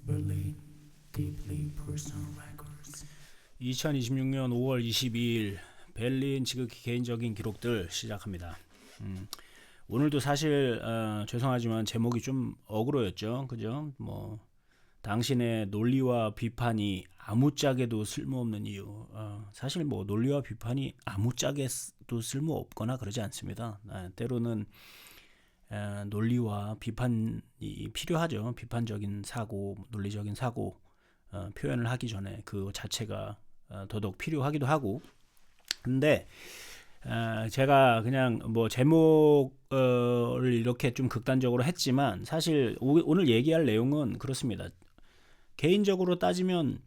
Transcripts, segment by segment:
Really deeply personal records. 2026년 5월 22일 벨린 지극히 개인적인 기록들 시작합니다. 오늘도 사실 죄송하지만 제목이 좀 어그로였죠. 그죠? 뭐 당신의 논리와 비판이 아무짝에도 쓸모없는 이유. 사실 뭐 논리와 비판이 아무짝에도 쓸모없거나 그러지 않습니다. 때로는 논리와 비판이 필요하죠. 비판적인 사고, 논리적인 사고 표현을 하기 전에 그 자체가 더더욱 필요하기도 하고. 근데 제가 그냥 뭐 제목을 이렇게 좀 극단적으로 했지만 사실 오늘 얘기할 내용은 그렇습니다. 개인적으로 따지면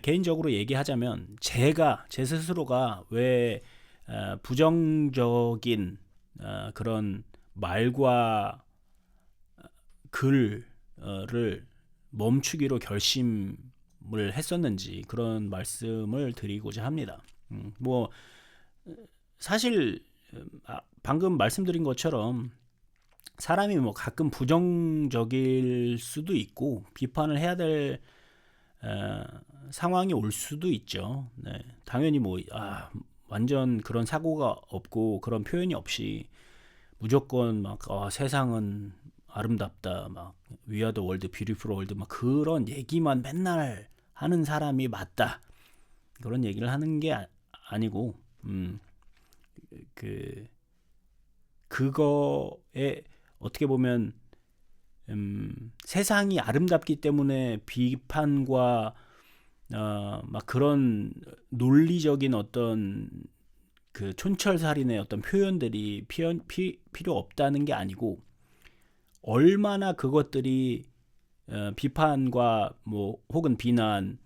개인적으로 얘기하자면 제가 제 스스로가 왜 부정적인 그런 말과 글을 멈추기로 결심을 했었는지 그런 말씀을 드리고자 합니다. 뭐 사실 방금 말씀드린 것처럼 사람이 뭐 가끔 부정적일 수도 있고 비판을 해야 될 상황이 올 수도 있죠. 네, 당연히 뭐 완전 그런 사고가 없고 그런 표현이 없이 무조건 막 세상은 아름답다, 막 We are the world, beautiful world, 막 그런 얘기만 맨날 하는 사람이 맞다, 그런 얘기를 하는 게 아니고 그 그거에 어떻게 보면 세상이 아름답기 때문에 비판과 막 그런 논리적인 어떤 그 촌철살인의 어떤 표현들이 필요 없다는 게 아니고, 얼마나 그것들이 비판과 뭐 혹은 비난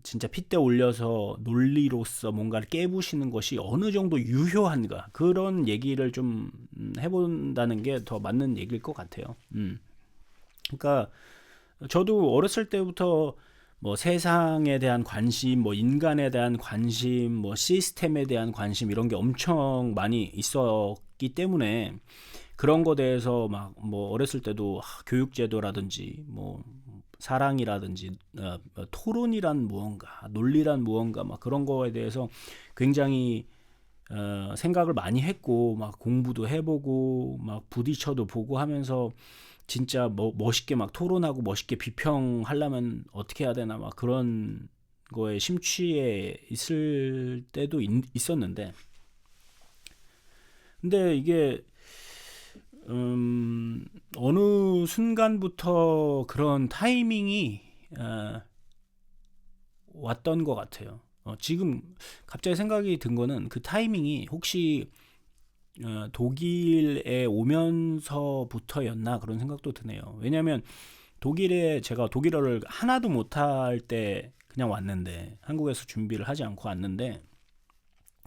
진짜 핏대 올려서 논리로서 뭔가를 깨부시는 것이 어느 정도 유효한가, 그런 얘기를 좀 해본다는 게 더 맞는 얘기일 것 같아요. 그러니까 저도 어렸을 때부터 뭐 세상에 대한 관심, 뭐 인간에 대한 관심, 뭐 시스템에 대한 관심, 이런 게 엄청 많이 있었기 때문에 그런 거에 대해서 막 뭐 어렸을 때도 교육제도라든지 뭐 사랑이라든지 토론이란 무언가, 논리란 무언가, 막 그런 거에 대해서 굉장히 생각을 많이 했고, 막 공부도 해보고 막 부딪혀도 보고 하면서 진짜 뭐 멋있게 막 토론하고 멋있게 비평하려면 어떻게 해야 되나, 막 그런 거에 심취해 있을 때도 있었는데, 근데 이게 어느 순간부터 그런 타이밍이 왔던 것 같아요. 지금 갑자기 생각이 든 거는 그 타이밍이 혹시 독일에 오면서부터였나, 그런 생각도 드네요. 왜냐하면 독일에 제가 독일어를 하나도 못할 때 그냥 왔는데, 한국에서 준비를 하지 않고 왔는데,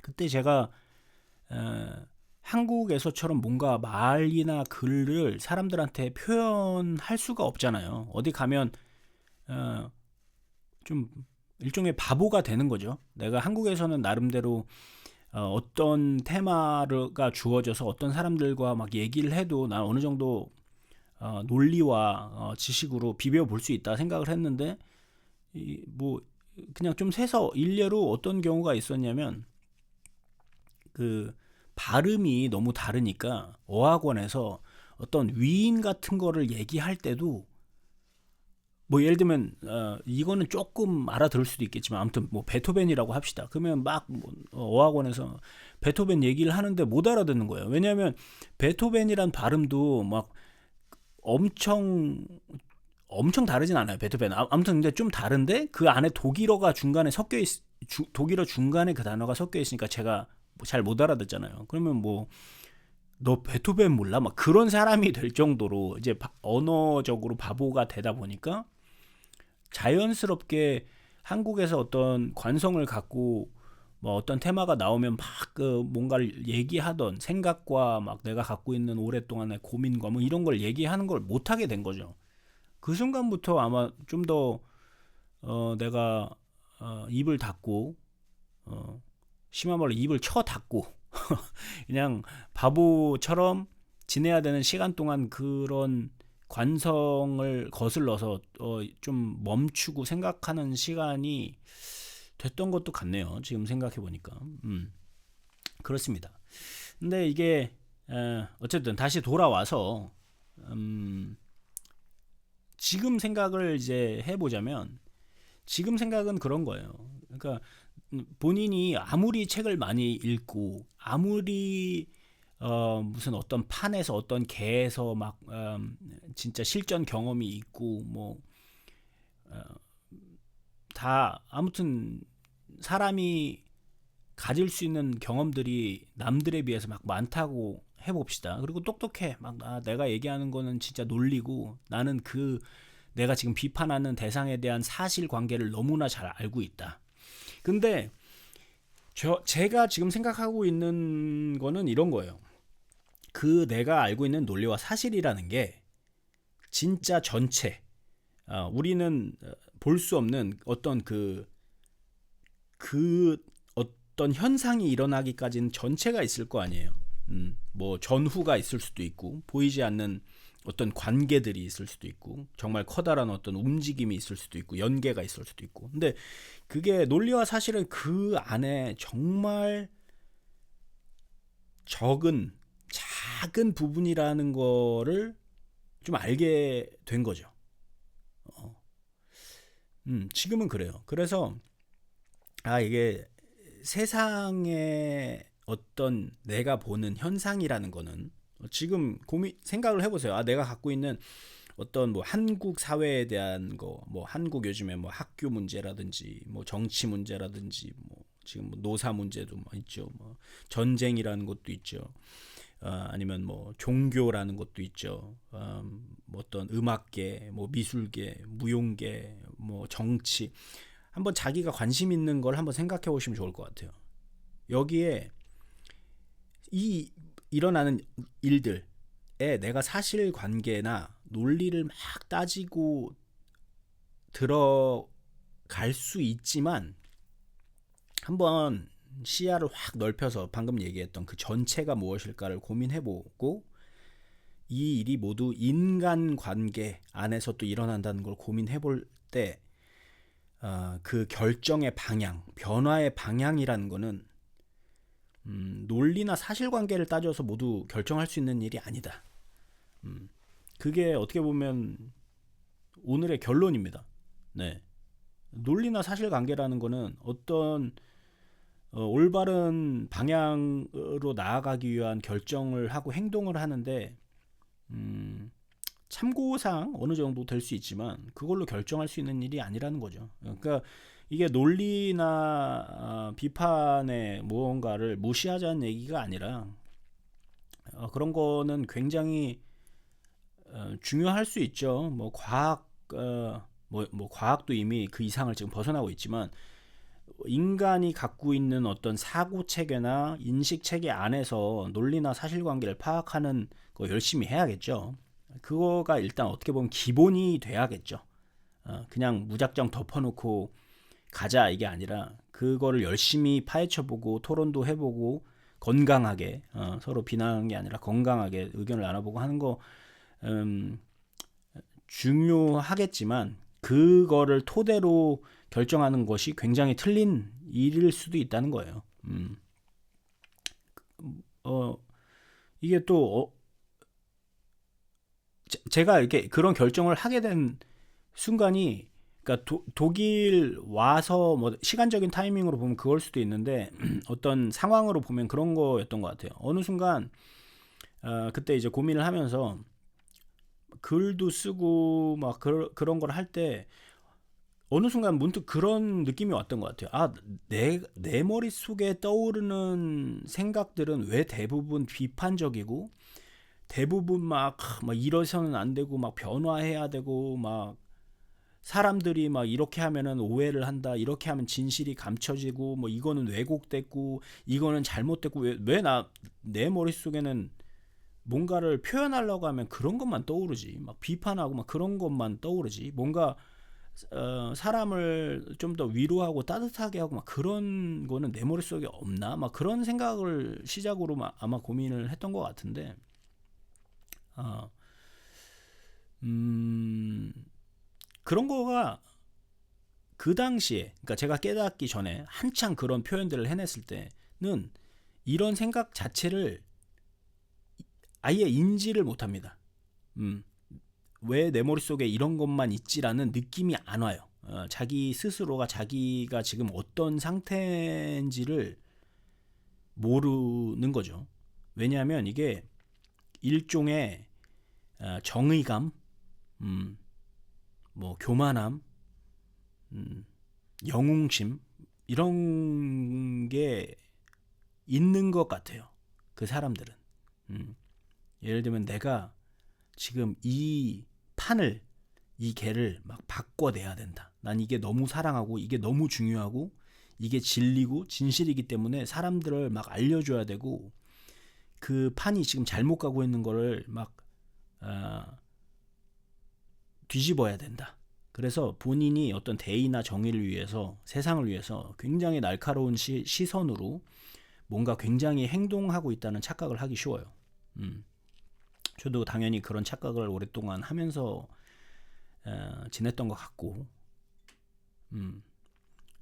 그때 제가 한국에서처럼 뭔가 말이나 글을 사람들한테 표현할 수가 없잖아요. 어디 가면 좀 일종의 바보가 되는 거죠. 내가 한국에서는 나름대로 어떤 테마가 주어져서 어떤 사람들과 막 얘기를 해도 난 어느 정도 논리와 지식으로 비벼 볼 수 있다 생각을 했는데, 뭐 그냥 좀 세서 일례로 어떤 경우가 있었냐면, 그 발음이 너무 다르니까 어학원에서 어떤 위인 같은 거를 얘기할 때도, 뭐 예를 들면 이거는 조금 알아들을 수도 있겠지만 아무튼 뭐 베토벤이라고 합시다. 그러면 막뭐 어학원에서 베토벤 얘기를 하는데 못 알아듣는 거예요. 왜냐하면 베토벤이란 발음도 막 엄청 엄청 다르진 않아요. 베토벤. 아무튼 근데 좀 다른데 그 안에 독일어가 중간에 섞여 있, 독일어 중간에 그 단어가 섞여 있으니까 제가 잘 못 알아듣잖아요. 그러면 뭐 너 베토벤 몰라? 막 그런 사람이 될 정도로 이제 언어적으로 바보가 되다 보니까 자연스럽게 한국에서 어떤 관성을 갖고 뭐 어떤 테마가 나오면 막 그 뭔가를 얘기하던 생각과 막 내가 갖고 있는 오랫동안의 고민과 뭐 이런 걸 얘기하는 걸 못하게 된 거죠. 그 순간부터 아마 좀 더 내가 입을 닫고, 심한 말로 입을 쳐 닫고 그냥 바보처럼 지내야 되는 시간 동안 그런 관성을 거슬러서 좀 멈추고 생각하는 시간이 됐던 것도 같네요. 지금 생각해 보니까. 그렇습니다. 근데 이게 어쨌든 다시 돌아와서 지금 생각을 이제 해보자면, 지금 생각은 그런 거예요. 그러니까 본인이 아무리 책을 많이 읽고 아무리 무슨 어떤 판에서 어떤 개에서 막 진짜 실전 경험이 있고 뭐 다 아무튼 사람이 가질 수 있는 경험들이 남들에 비해서 막 많다고 해봅시다. 그리고 똑똑해. 막 내가 얘기하는 거는 진짜 논리고 나는 내가 지금 비판하는 대상에 대한 사실관계를 너무나 잘 알고 있다. 근데 제가 지금 생각하고 있는 거는 이런 거예요. 내가 알고 있는 논리와 사실이라는 게 진짜 전체, 우리는 볼 수 없는 어떤 어떤 현상이 일어나기까지는 전체가 있을 거 아니에요. 뭐 전후가 있을 수도 있고 보이지 않는 어떤 관계들이 있을 수도 있고 정말 커다란 어떤 움직임이 있을 수도 있고 연계가 있을 수도 있고. 근데 그게 논리와 사실은 그 안에 정말 작은 부분이라는 거를 좀 알게 된 거죠. 지금은 그래요. 그래서 이게 세상의 어떤 내가 보는 현상이라는 거는 지금 생각을 해보세요. 내가 갖고 있는 어떤 뭐 한국 사회에 대한 거, 뭐 한국 요즘에 뭐 학교 문제라든지 뭐 정치 문제라든지 뭐 지금 뭐 노사 문제도 뭐 있죠. 뭐 전쟁이라는 것도 있죠. 아니면 뭐 종교라는 것도 있죠. 뭐 어떤 음악계, 뭐 미술계, 무용계, 뭐 정치. 한번 자기가 관심 있는 걸 한번 생각해 보시면 좋을 것 같아요. 여기에 일어나는 일들에 내가 사실관계나 논리를 막 따지고 들어갈 수 있지만 한번 시야를 확 넓혀서 방금 얘기했던 그 전체가 무엇일까를 고민해보고 이 일이 모두 인간관계 안에서 또 일어난다는 걸 고민해볼 때 그 결정의 방향, 변화의 방향이라는 거는 논리나 사실관계를 따져서 모두 결정할 수 있는 일이 아니다. 그게 어떻게 보면 오늘의 결론입니다. 네. 논리나 사실관계라는 거는 어떤 올바른 방향으로 나아가기 위한 결정을 하고 행동을 하는데 참고사항 어느 정도 될 수 있지만 그걸로 결정할 수 있는 일이 아니라는 거죠. 그러니까 이게 논리나 비판의 무언가를 무시하자는 얘기가 아니라 그런 거는 굉장히 중요할 수 있죠. 뭐 과학도 이미 그 이상을 지금 벗어나고 있지만 인간이 갖고 있는 어떤 사고 체계나 인식 체계 안에서 논리나 사실관계를 파악하는 거 열심히 해야겠죠. 그거가 일단 어떻게 보면 기본이 돼야겠죠. 그냥 무작정 덮어놓고 가자 이게 아니라 그거를 열심히 파헤쳐보고 토론도 해보고 건강하게 서로 비난하는 게 아니라 건강하게 의견을 나눠보고 하는 거 중요하겠지만 그거를 토대로 결정하는 것이 굉장히 틀린 일일 수도 있다는 거예요. 이게 또 제가 이렇게 그런 결정을 하게 된 순간이, 그러니까 독일 와서 뭐 시간적인 타이밍으로 보면 그걸 수도 있는데 어떤 상황으로 보면 그런 거였던 것 같아요. 어느 순간 그때 이제 고민을 하면서 글도 쓰고 막 그런 걸 할 때 어느 순간 문득 그런 느낌이 왔던 것 같아요. 내 머릿속에 떠오르는 생각들은 왜 대부분 비판적이고 대부분 막 이러서는 안 되고 막 변화해야 되고 막 사람들이 막 이렇게 하면은 오해를 한다, 이렇게 하면 진실이 감춰지고 뭐 이거는 왜곡됐고 이거는 잘못됐고 왜 내 머릿속에는 뭔가를 표현하려고 하면 그런 것만 떠오르지, 막 비판하고 막 그런 것만 떠오르지, 뭔가 사람을 좀 더 위로하고 따뜻하게 하고 막 그런 거는 내 머릿속에 없나, 막 그런 생각을 시작으로 아마 고민을 했던 것 같은데 그런 거가 그 당시에, 그러니까 제가 깨닫기 전에 한창 그런 표현들을 해냈을 때는 이런 생각 자체를 아예 인지를 못합니다. 왜 내 머릿속에 이런 것만 있지라는 느낌이 안 와요. 자기 스스로가 자기가 지금 어떤 상태인지를 모르는 거죠. 왜냐하면 이게 일종의 정의감, 뭐 교만함, 영웅심 이런 게 있는 것 같아요. 그 사람들은. 예를 들면 내가 지금 이 판을 이 개를 막 바꿔내야 된다. 난 이게 너무 사랑하고 이게 너무 중요하고 이게 진리고 진실이기 때문에 사람들을 막 알려줘야 되고 그 판이 지금 잘못 가고 있는 거를 막 뒤집어야 된다. 그래서 본인이 어떤 대의나 정의를 위해서 세상을 위해서 굉장히 날카로운 시선으로 뭔가 굉장히 행동하고 있다는 착각을 하기 쉬워요. 저도 당연히 그런 착각을 오랫동안 하면서 지냈던 것 같고,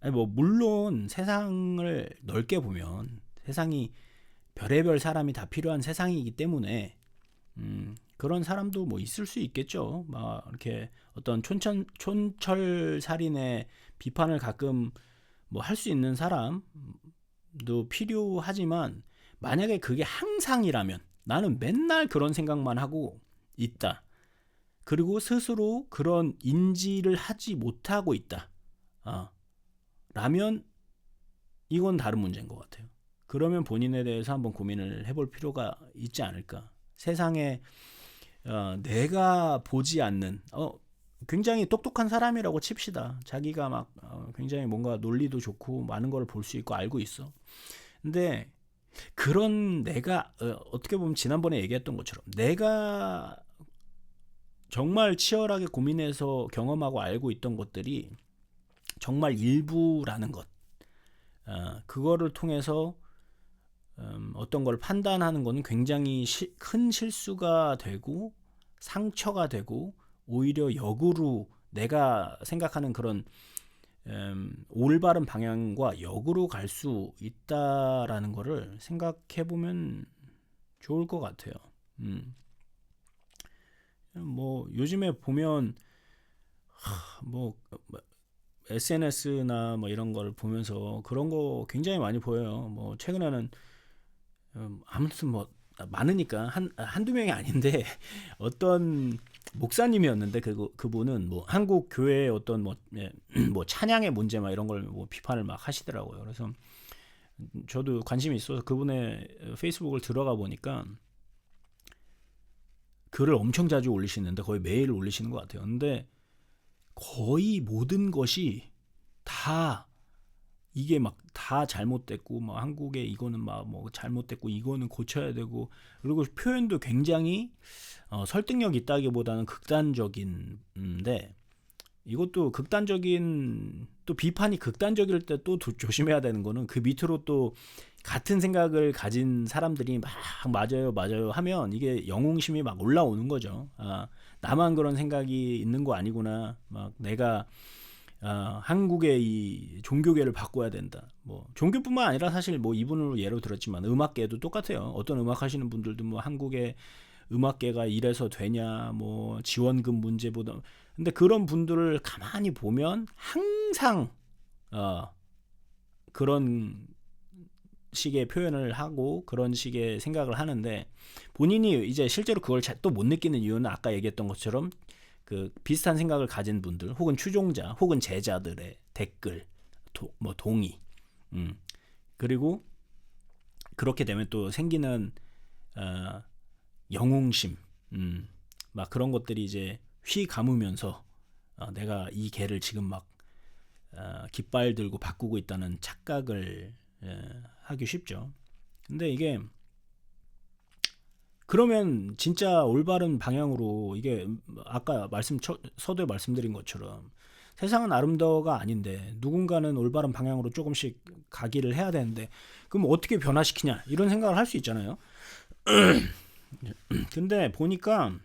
아니 뭐 물론 세상을 넓게 보면 세상이 별의별 사람이 다 필요한 세상이기 때문에 그런 사람도 뭐 있을 수 있겠죠. 막 이렇게 어떤 촌철살인의 비판을 가끔 뭐 할 수 있는 사람도 필요하지만 만약에 그게 항상이라면 나는 맨날 그런 생각만 하고 있다. 그리고 스스로 그런 인지를 하지 못하고 있다. 라면 이건 다른 문제인 것 같아요. 그러면 본인에 대해서 한번 고민을 해볼 필요가 있지 않을까. 세상에 내가 보지 않는 굉장히 똑똑한 사람이라고 칩시다. 자기가 막 굉장히 뭔가 논리도 좋고 많은 걸 볼 수 있고 알고 있어. 근데 그런 내가 어떻게 보면 지난번에 얘기했던 것처럼 내가 정말 치열하게 고민해서 경험하고 알고 있던 것들이 정말 일부라는 것, 그거를 통해서 어떤 걸 판단하는 것은 굉장히 큰 실수가 되고 상처가 되고 오히려 역으로 내가 생각하는 그런 올바른 방향과 역으로 갈 수 있다라는 거를 생각해 보면 좋을 것 같아요. 뭐 요즘에 보면 뭐 SNS나 뭐 이런 걸 보면서 그런 거 굉장히 많이 보여요. 뭐 최근에는 아무튼 뭐 많으니까 한두 명이 아닌데 어떤 목사님이었는데 그분은 뭐 한국 교회의 어떤 뭐 찬양의 문제 막 이런 걸 뭐 비판을 막 하시더라고요. 그래서 저도 관심이 있어서 그분의 페이스북을 들어가 보니까 글을 엄청 자주 올리시는데 거의 매일 올리시는 것 같아요. 근데 거의 모든 것이 다 이게 막 다 잘못됐고 뭐 한국에 이거는 막 뭐 잘못됐고 이거는 고쳐야 되고 그리고 표현도 굉장히 설득력 있다기보다는 극단적인데 이것도 극단적인 또 비판이 극단적일 때 또 조심해야 되는 거는 그 밑으로 또 같은 생각을 가진 사람들이 막 맞아요 맞아요 하면 이게 영웅심이 막 올라오는 거죠. 나만 그런 생각이 있는 거 아니구나. 막 내가 한국의 이 종교계를 바꿔야 된다. 뭐 종교뿐만 아니라 사실 뭐 이분을 예로 들었지만 음악계도 똑같아요. 어떤 음악 하시는 분들도 뭐 한국의 음악계가 이래서 되냐, 뭐 지원금 문제보다. 근데 그런 분들을 가만히 보면 항상 그런 식의 표현을 하고 그런 식의 생각을 하는데 본인이 이제 실제로 그걸 또 못 느끼는 이유는 아까 얘기했던 것처럼 그 비슷한 생각을 가진 분들 혹은 추종자 혹은 제자들의 댓글 뭐 동의 그리고 그렇게 되면 또 생기는 영웅심 막 그런 것들이 이제 휘 감으면서 내가 이 개를 지금 막 깃발 들고 바꾸고 있다는 착각을 하기 쉽죠. 근데 이게 그러면 진짜 올바른 방향으로 이게 아까 서두에 말씀드린 것처럼 세상은 아름다워가 아닌데 누군가는 올바른 방향으로 조금씩 가기를 해야 되는데 그럼 어떻게 변화시키냐 이런 생각을 할 수 있잖아요. 근데 보니까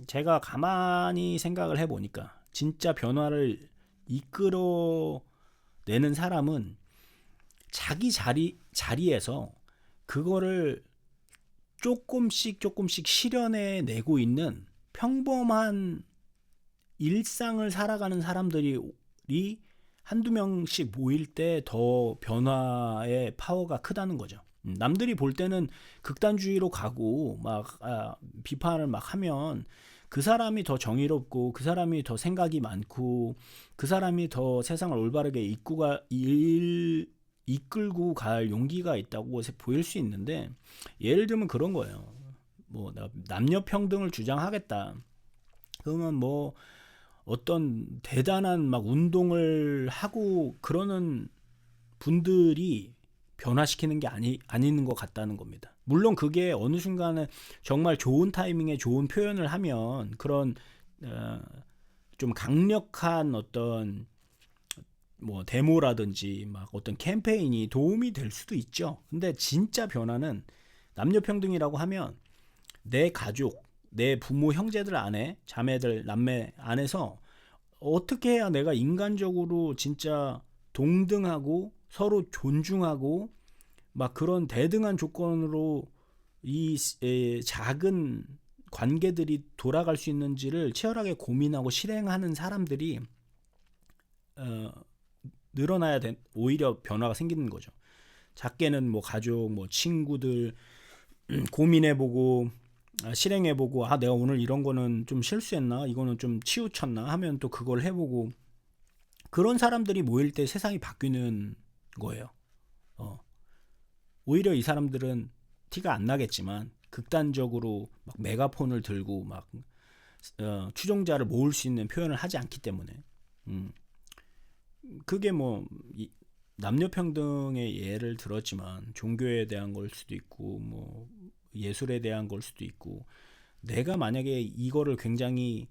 제가 가만히 생각을 해보니까 진짜 변화를 이끌어내는 사람은 자기 자리에서 그거를 조금씩 실현해 내고 있는 평범한 일상을 살아가는 사람들이 한두 명씩 모일 때 더 변화의 파워가 크다는 거죠. 남들이 볼 때는 극단주의로 가고 막 비판을 막 하면 그 사람이 더 정의롭고 그 사람이 더 생각이 많고 그 사람이 더 세상을 올바르게 이끌고 갈 용기가 있다고 보일 수 있는데, 예를 들면 그런 거예요. 뭐 남녀 평등을 주장하겠다. 그러면 뭐 어떤 대단한 막 운동을 하고 그러는 분들이 변화시키는 게 아닌 것 같다는 겁니다. 물론 그게 어느 순간에 정말 좋은 타이밍에 좋은 표현을 하면 그런 어, 좀 강력한 어떤 뭐 데모라든지 막 어떤 캠페인이 도움이 될 수도 있죠. 근데 진짜 변화는 남녀 평등이라고 하면 내 가족, 내 부모, 형제들 안에, 자매들, 남매 안에서 어떻게 해야 내가 인간적으로 진짜 동등하고 서로 존중하고 막 그런 대등한 조건으로 이 작은 관계들이 돌아갈 수 있는지를 치열하게 고민하고 실행하는 사람들이 어, 늘어나야 오히려 변화가 생기는 거죠. 작게는 뭐 가족, 뭐 친구들 고민해보고 실행해보고, 내가 오늘 이런 거는 좀 실수했나, 이거는 좀 치우쳤나 하면 또 그걸 해보고, 그런 사람들이 모일 때 세상이 바뀌는 거예요. 오히려 이 사람들은 티가 안 나겠지만 극단적으로 막 메가폰을 들고 막 추종자를 모을 수 있는 표현을 하지 않기 때문에 그게 뭐 남녀 평등의 예를 들었지만 종교에 대한 걸 수도 있고 뭐 예술에 대한 걸 수도 있고, 내가 만약에 이거를 굉장히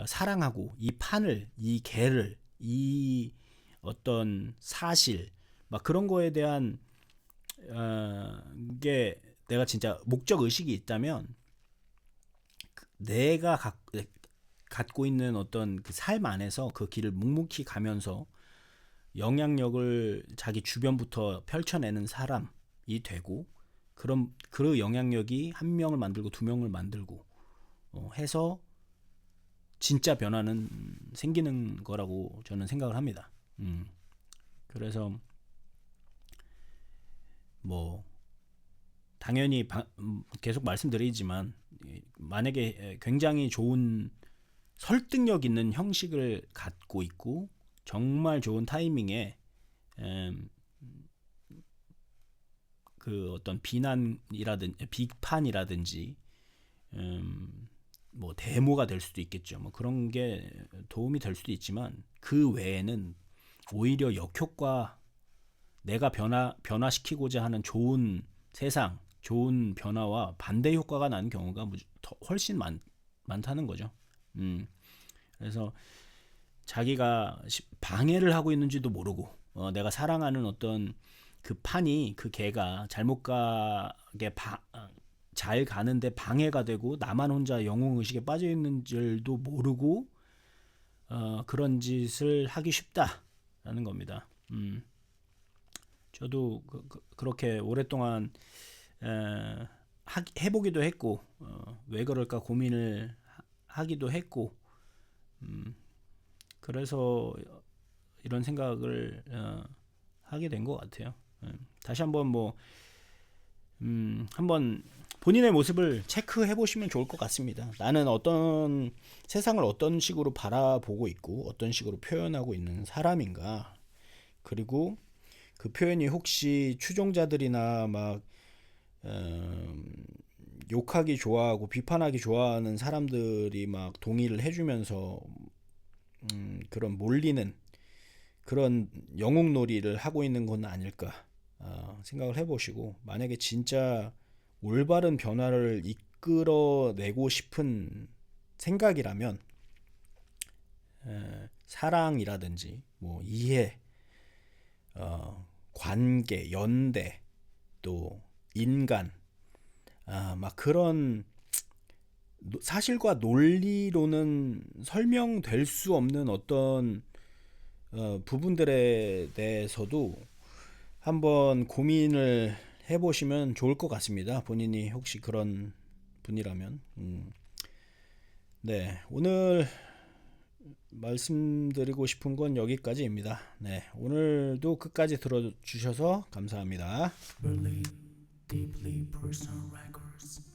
사랑하고 이 판을, 이 개를, 이 어떤 사실 막 그런 거에 대한 게 내가 진짜 목적 의식이 있다면 내가 갖고 있는 어떤 그 삶 안에서 그 길을 묵묵히 가면서 영향력을 자기 주변부터 펼쳐내는 사람이 되고, 그럼 그 영향력이 한 명을 만들고 두 명을 만들고 해서 진짜 변화는 생기는 거라고 저는 생각을 합니다. 그래서 뭐 당연히 계속 말씀드리지만 만약에 굉장히 좋은 설득력 있는 형식을 갖고 있고 정말 좋은 타이밍에 그 어떤 비판이라든지 뭐 데모가 될 수도 있겠죠. 뭐 그런 게 도움이 될 수도 있지만 그 외에는 오히려 역효과, 내가 변화시키고자 하는 좋은 세상, 좋은 변화와 반대 효과가 나는 경우가 훨씬 많다는 거죠. 그래서 자기가 방해를 하고 있는지도 모르고 내가 사랑하는 어떤 그 판이, 그 개가 잘못 가게 잘 가는데 방해가 되고 나만 혼자 영웅의식에 빠져 있는 줄도 모르고 그런 짓을 하기 쉽다라는 겁니다. 저도 그렇게 오랫동안 해보기도 했고 왜 그럴까 고민을 하기도 했고 그래서 이런 생각을 하게 된 것 같아요. 다시 한번 한번 본인의 모습을 체크해 보시면 좋을 것 같습니다. 나는 어떤 세상을 어떤 식으로 바라보고 있고 어떤 식으로 표현하고 있는 사람인가, 그리고 그 표현이 혹시 추종자들이나 막 욕하기 좋아하고 비판하기 좋아하는 사람들이 막 동의를 해주면서 그런 몰리는 그런 영웅놀이를 하고 있는 건 아닐까 생각을 해보시고, 만약에 진짜 올바른 변화를 이끌어내고 싶은 생각이라면 사랑이라든지 뭐 이해, 관계, 연대, 또 인간, 막 그런 사실과 논리로는 설명될 수 없는 어떤 부분들에 대해서도 한번 고민을 해보시면 좋을 것 같습니다. 본인이 혹시 그런 분이라면. 네, 오늘 말씀드리고 싶은 건 여기까지입니다. 네, 오늘도 끝까지 들어주셔서 감사합니다. Really deeply personal records.